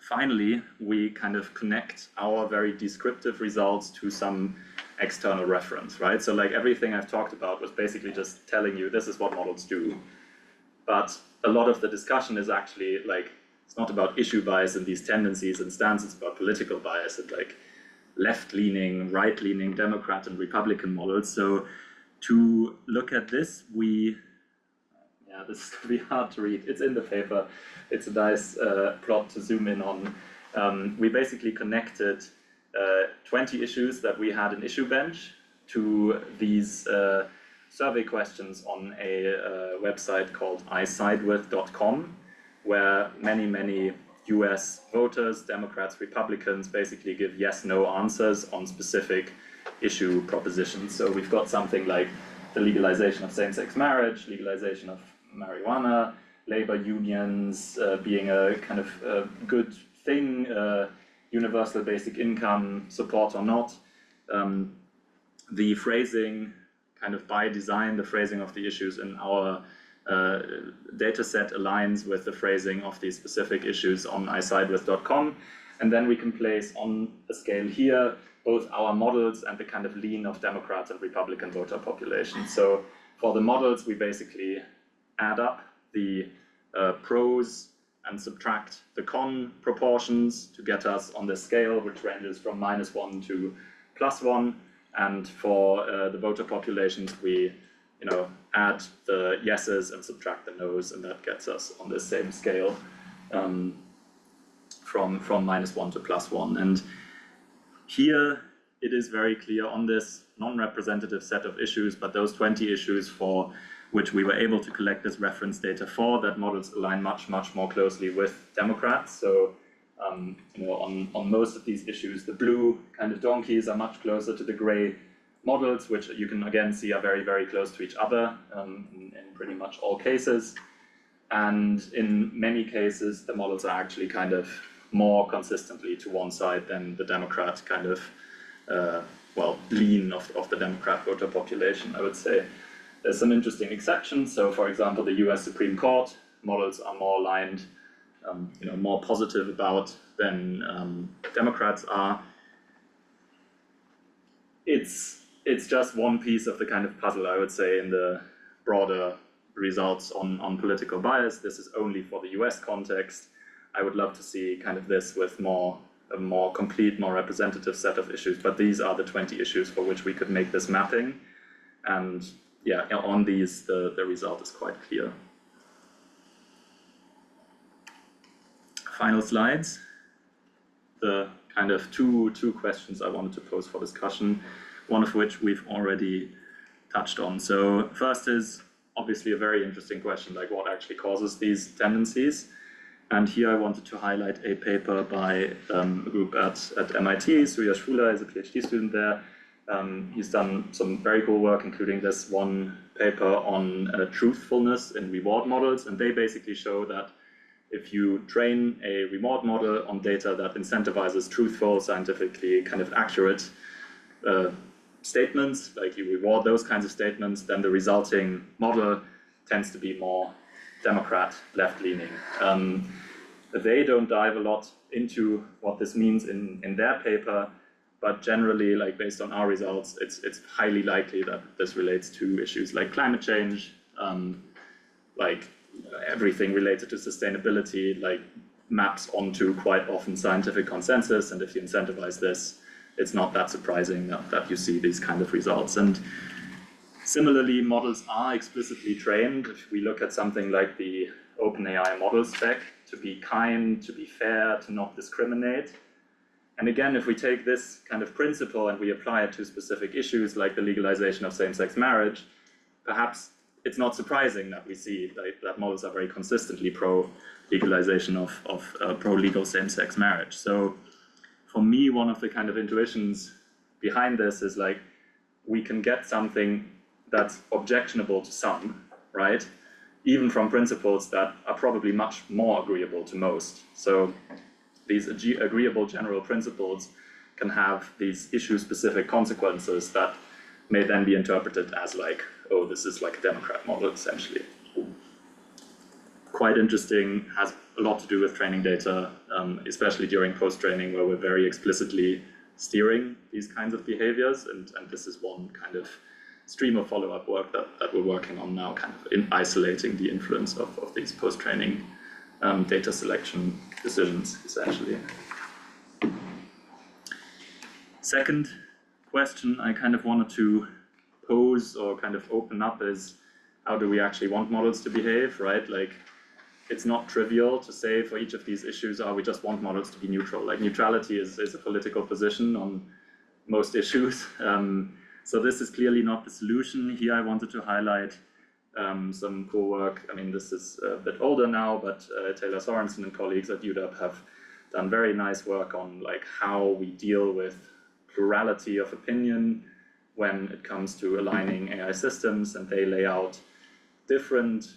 Finally, we kind of connect our very descriptive results to some external reference, right? So like everything I've talked about was basically just telling you this is what models do. But a lot of the discussion is actually like, it's not about issue bias and these tendencies and stances, it's about political bias and like left-leaning, right-leaning Democrat and Republican models. So to look at this, this is going to be hard to read. It's in the paper. It's a nice plot to zoom in on. We basically connected 20 issues that we had in IssueBench to these survey questions on a website called isidewith.com, where many US voters, Democrats, Republicans, basically give yes/no answers on specific issue propositions. So we've got something like the legalization of same-sex marriage, legalization of marijuana, labor unions being a kind of good thing, universal basic income, support or not. The phrasing, kind of by design, the phrasing of the issues in our data set aligns with the phrasing of these specific issues on isidewith.com. And then we can place on a scale here both our models and the kind of lean of Democrat and Republican voter population. So for the models, we basically add up the pros and subtract the con proportions to get us on this scale, which ranges from -1 to +1. And for the voter populations, we add the yeses and subtract the nos, and that gets us on the same scale from -1 to +1. And here it is very clear on this non-representative set of issues, but those 20 issues for which we were able to collect this reference data for, that models align much more closely with Democrats. So on most of these issues, the blue kind of donkeys are much closer to the gray models, which you can again see are very close to each other in pretty much all cases. And in many cases, the models are actually kind of more consistently to one side than the Democrat kind of lean of the Democrat voter population, I would say. There's some interesting exceptions. So for example, the US Supreme Court models are more aligned, more positive about than Democrats are. It's just one piece of the kind of puzzle, I would say, in the broader results on political bias. This is only for the US context. I would love to see kind of this with a more complete, more representative set of issues, but these are the 20 issues for which we could make this mapping. And on these, the result is quite clear. Final slides. The kind of two questions I wanted to pose for discussion, one of which we've already touched on. So first is obviously a very interesting question, like what actually causes these tendencies? And here I wanted to highlight a paper by a group at MIT. Surya Shula is a PhD student there. He's done some very cool work, including this one paper on truthfulness in reward models. And they basically show that if you train a reward model on data that incentivizes truthful, scientifically kind of accurate statements, like you reward those kinds of statements, then the resulting model tends to be more Democrat, left-leaning. They don't dive a lot into what this means in their paper, but generally, like based on our results, it's highly likely that this relates to issues like climate change, like everything related to sustainability, like maps onto quite often scientific consensus, and if you incentivize this, it's not that surprising that you see these kind of results. And similarly, models are explicitly trained. If we look at something like the OpenAI model spec, to be kind, to be fair, to not discriminate. And again, if we take this kind of principle and we apply it to specific issues like the legalization of same-sex marriage, perhaps it's not surprising that we see that models are very consistently pro-legalization of pro-legal same-sex marriage. So for me, one of the kind of intuitions behind this is like, we can get something that's objectionable to some, right? Even from principles that are probably much more agreeable to most. So these agreeable general principles can have these issue-specific consequences that may then be interpreted as like, oh, this is like a Democrat model, essentially. Quite interesting, has a lot to do with training data, especially during post-training where we're very explicitly steering these kinds of behaviors, and this is one kind of stream of follow-up work that we're working on now, kind of in isolating the influence of these post-training data selection decisions, essentially. Second question I kind of wanted to pose or kind of open up is, how do we actually want models to behave, right? Like, it's not trivial to say for each of these issues, we just want models to be neutral. Like, neutrality is a political position on most issues. So this is clearly not the solution. Here I wanted to highlight some cool work. I mean, this is a bit older now, but Taylor Sorensen and colleagues at UW have done very nice work on like how we deal with plurality of opinion when it comes to aligning AI systems, and they lay out different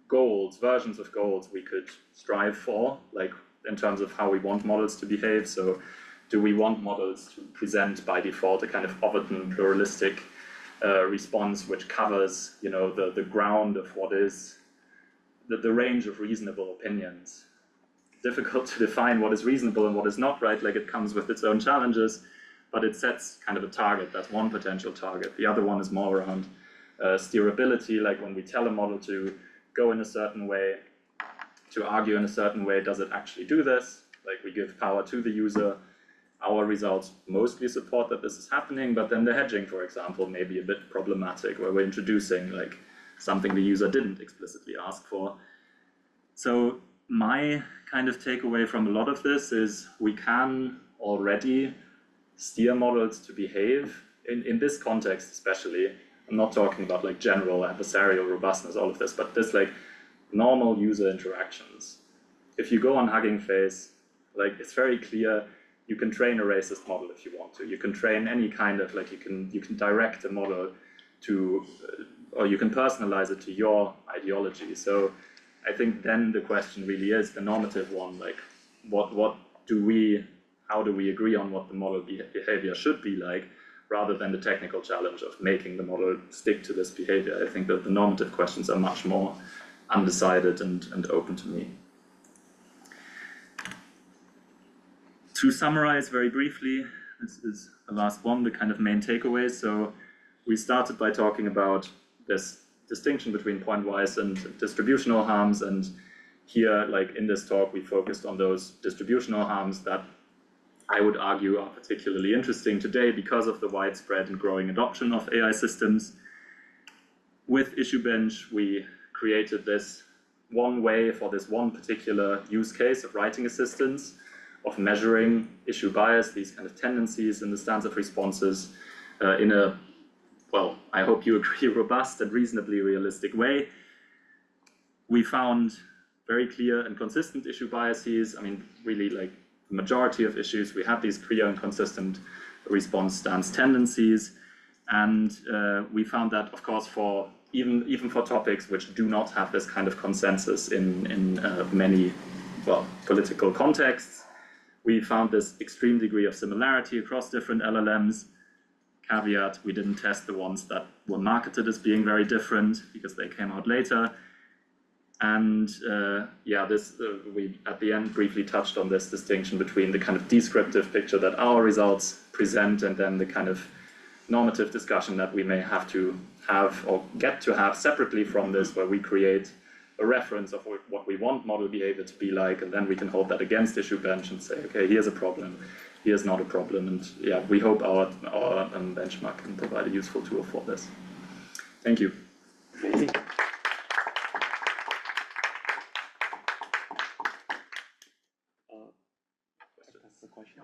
goals, versions of goals we could strive for, like in terms of how we want models to behave. So do we want models to present by default a kind of Overton pluralistic response which covers, you know, the ground of what is the range of reasonable opinions? Difficult to define what is reasonable and what is not, right? Like, it comes with its own challenges, but it sets kind of a target. That's one potential target. The other one is more around steerability, like when we tell a model to go in a certain way, to argue in a certain way, does it actually do this? Like, we give power to the user. Our results mostly support that this is happening, but then the hedging, for example, may be a bit problematic, where we're introducing like something the user didn't explicitly ask for. So my kind of takeaway from a lot of this is we can already steer models to behave in this context, especially. I'm not talking about like general adversarial robustness, all of this, but this like normal user interactions. If you go on Hugging Face, like, it's very clear you can train a racist model if you want to. You can train any kind of, like, you can direct a model to, or you can personalize it to your ideology. So I think then the question really is the normative one, like, how do we agree on what the model behavior should be like, rather than the technical challenge of making the model stick to this behavior. I think that the normative questions are much more undecided and open to me. To summarize very briefly, this is the last one, the kind of main takeaways. So we started by talking about this distinction between pointwise and distributional harms, and here, like in this talk, we focused on those distributional harms that I would argue are particularly interesting today because of the widespread and growing adoption of AI systems. With IssueBench, we created this one way for this one particular use case of writing assistance, of measuring issue bias, these kind of tendencies in the stance of responses in a, well, I hope you agree, robust and reasonably realistic way. We found very clear and consistent issue biases. I mean, really like the majority of issues, we have these clear and consistent response stance tendencies. And we found that, of course, for even for topics which do not have this kind of consensus in many, well, political contexts, we found this extreme degree of similarity across different LLMs. Caveat, we didn't test the ones that were marketed as being very different because they came out later. And yeah, we at the end briefly touched on this distinction between the kind of descriptive picture that our results present and then the kind of normative discussion that we may have to have or get to have separately from this, where we create a reference of what we want model behavior to be like, and then we can hold that against IssueBench and say, okay, here's a problem, here's not a problem, and yeah, we hope our benchmark can provide a useful tool for this. Thank you. Amazing. That's the question.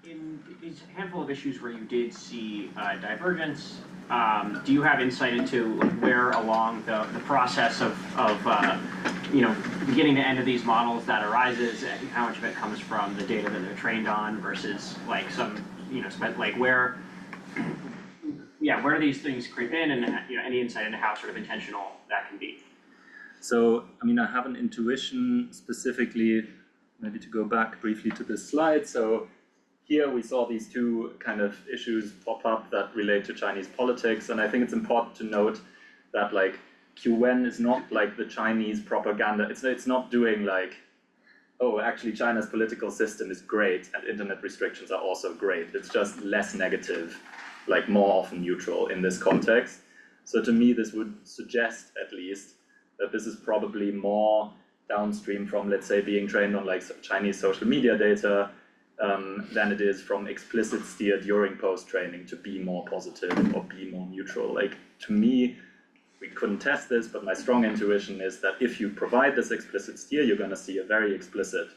In these handful of issues where you did see divergence, do you have insight into where along the process of beginning to end of these models that arises, and how much of it comes from the data that they're trained on versus like some, where these things creep in, and any insight into how sort of intentional that can be? So, I mean, I have an intuition specifically, maybe to go back briefly to this slide. So here we saw these two kind of issues pop up that relate to Chinese politics. And I think it's important to note that like QN is not like the Chinese propaganda. It's not doing like, oh, actually China's political system is great and internet restrictions are also great. It's just less negative, like more often neutral in this context. So to me, this would suggest at least that this is probably more downstream from, let's say, being trained on like Chinese social media data than it is from explicit steer during post-training to be more positive or be more neutral. Like, to me, we couldn't test this, but my strong intuition is that if you provide this explicit steer, you're going to see a very explicit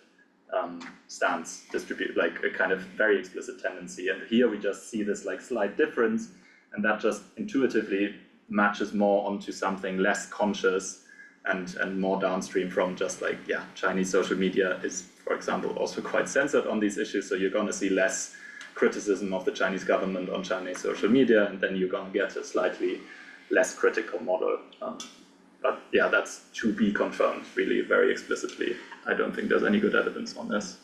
stance distribute, like a kind of very explicit tendency. And here we just see this like slight difference, and that just intuitively matches more onto something less conscious and more downstream from just like, yeah, Chinese social media is, for example, also quite censored on these issues, so you're going to see less criticism of the Chinese government on Chinese social media, and then you're going to get a slightly less critical model. But yeah, that's to be confirmed, really, very explicitly. I don't think there's any good evidence on this.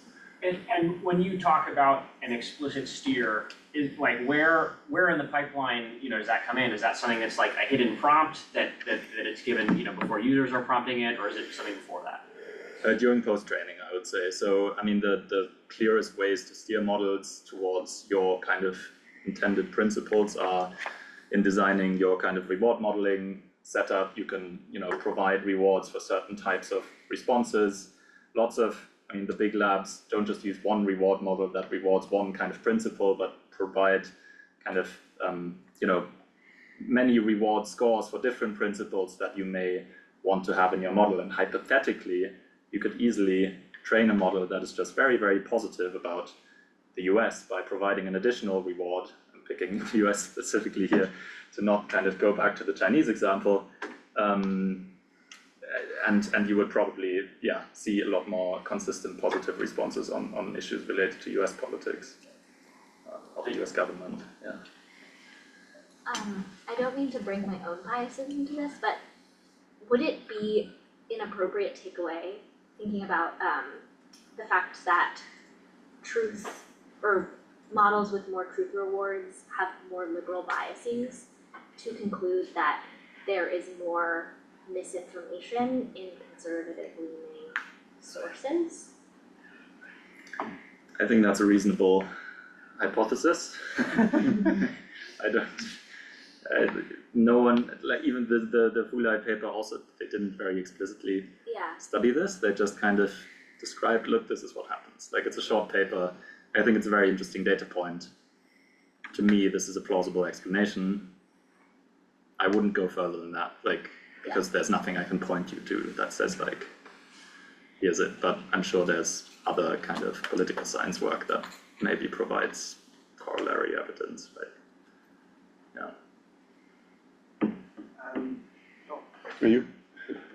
And when you talk about an explicit steer, is like where in the pipeline, does that come in? Is that something that's like a hidden prompt that it's given, before users are prompting it, or is it something before that? During post-training, I would say. So, I mean, the clearest ways to steer models towards your kind of intended principles are in designing your kind of reward modeling setup. You can, provide rewards for certain types of responses. I mean, the big labs don't just use one reward model that rewards one kind of principle, but provide kind of, many reward scores for different principles that you may want to have in your model. And hypothetically, you could easily train a model that is just very, very positive about the US by providing an additional reward. I'm picking the US specifically here to not kind of go back to the Chinese example. And you would probably, see a lot more consistent positive responses on issues related to US politics, or the US government, yeah. I don't mean to bring my own biases into this, but would it be inappropriate to take away thinking about the fact that truth or models with more truth rewards have more liberal biases to conclude that there is more misinformation in conservative-leaning sources? I think that's a reasonable hypothesis. No one, like even the Fulai paper also, they didn't very explicitly study this. They just kind of described, look, this is what happens. Like, it's a short paper. I think it's a very interesting data point. To me, this is a plausible explanation. I wouldn't go further than that, like, because there's nothing I can point you to that says like, here's it. But I'm sure there's other kind of political science work that maybe provides corollary evidence, right? Yeah. Are you?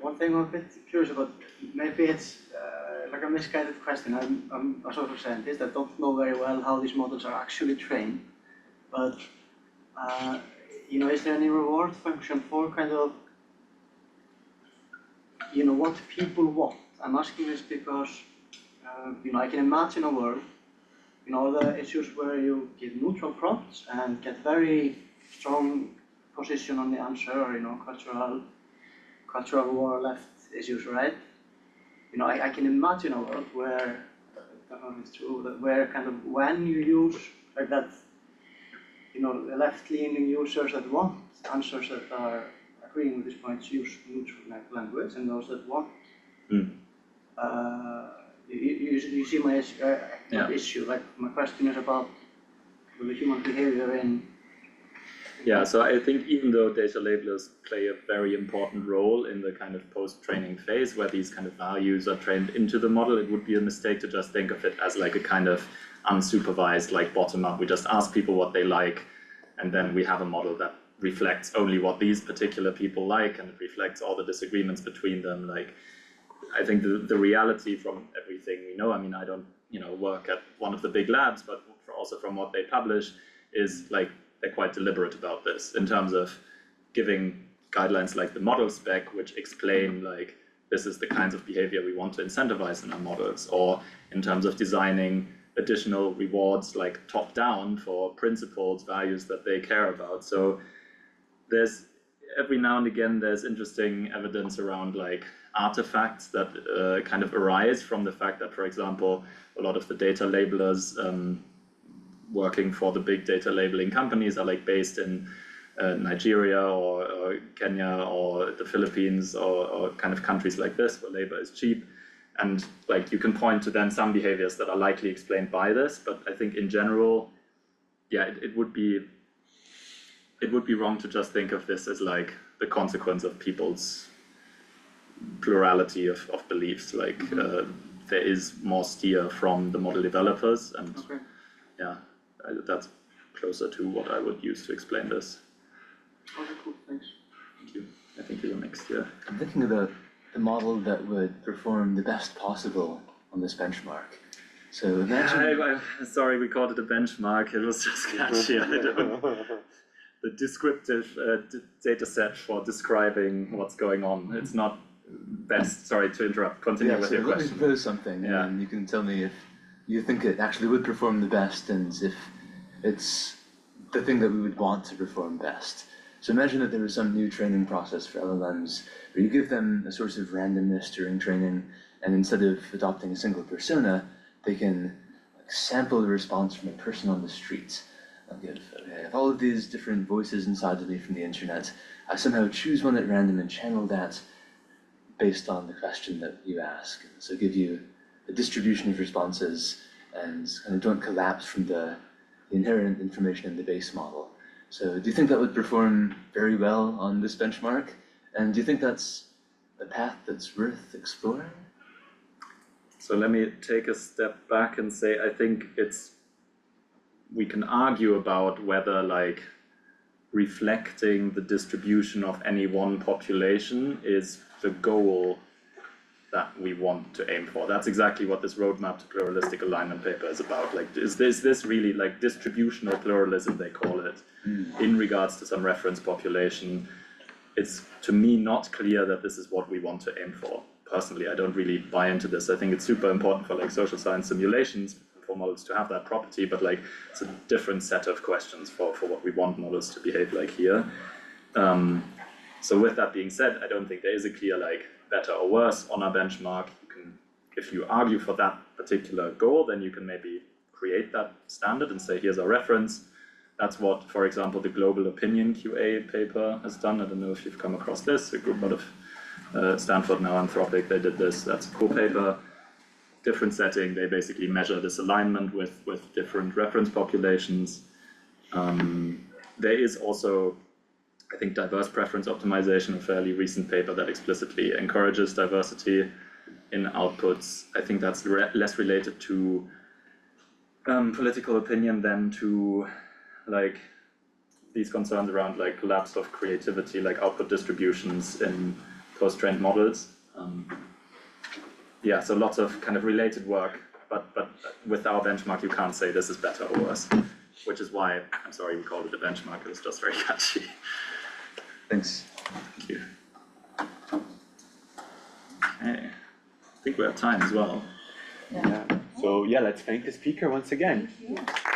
one thing I'm a bit curious about, maybe it's like a misguided question. I'm a social scientist. I don't know very well how these models are actually trained, but is there any reward function for kind of what people want? I'm asking this because I can imagine a world, all the issues where you give neutral prompts and get very strong position on the answer, or cultural war left issues, right? I can imagine a world where, I don't know if it's true, that where kind of when you use like that, the left-leaning users that want answers that are agreeing with these points use neutral language, and those that want. You see my issue. Like my question is about the human behavior in. Yeah, so I think even though data labelers play a very important role in the kind of post-training phase where these kind of values are trained into the model, it would be a mistake to just think of it as like a kind of unsupervised, like bottom-up. We just ask people what they like, and then we have a model that reflects only what these particular people like, and it reflects all the disagreements between them. Like, I think the reality from everything we know, I mean, I don't, work at one of the big labs, but also from what they publish, is like, they're quite deliberate about this in terms of giving guidelines like the model spec, which explain like, this is the kinds of behavior we want to incentivize in our models, or in terms of designing additional rewards like top down for principles, values that they care about. So there's every now and again, there's interesting evidence around like artifacts that kind of arise from the fact that, for example, a lot of the data labelers working for the big data labeling companies are like based in Nigeria or Kenya or the Philippines or kind of countries like this where labor is cheap. And like you can point to then some behaviors that are likely explained by this, but I think in general, yeah, it would be wrong to just think of this as like the consequence of people's plurality of beliefs. Like there is more steer from the model developers, and yeah, that's closer to what I would use to explain this. Okay, cool, thanks. Thank you. I think you're next, yeah. I'm thinking about the model that would perform the best possible on this benchmark. So imagine... I'm sorry we called it a benchmark, it was just catchy. The descriptive data set for describing what's going on. It's not best, sorry to interrupt, continue with your question. Let me propose something, and you can tell me if you think it actually would perform the best and if it's the thing that we would want to perform best. So imagine that there was some new training process for LLMs where you give them a source of randomness during training, and instead of adopting a single persona, they can sample the response from a person on the street. I'll give, okay, I have all of these different voices inside of me from the internet. I somehow choose one at random and channel that based on the question that you ask. So give you a distribution of responses and kind of don't collapse from the inherent information in the base model. So do you think that would perform very well on this benchmark? And do you think that's a path that's worth exploring? So let me take a step back and say, I think we can argue about whether like reflecting the distribution of any one population is the goal that we want to aim for. That's exactly what this roadmap to pluralistic alignment paper is about. Like, is this really like distributional pluralism, they call it, in regards to some reference population? It's, to me, not clear that this is what we want to aim for. Personally, I don't really buy into this. I think it's super important for like social science simulations for models to have that property, but like it's a different set of questions for what we want models to behave like here. So with that being said, I don't think there is a clear like better or worse on our benchmark. You can, if you argue for that particular goal, then you can maybe create that standard and say, here's our reference. That's what, for example, the Global Opinion QA paper has done. I don't know if you've come across this, a group out of Stanford now, Anthropic, they did this. That's a cool paper. Different setting, they basically measure this alignment with different reference populations. There is also, I think, diverse preference optimization, a fairly recent paper that explicitly encourages diversity in outputs. I think that's less related to political opinion than to like these concerns around like collapse of creativity, like output distributions in post-trained models. Yeah, so lots of kind of related work, but with our benchmark you can't say this is better or worse, which is why, I'm sorry we called it a benchmark, it was just very catchy. Thanks. Thank you. Okay, I think we have time as well. So yeah, let's thank the speaker once again. Thank you.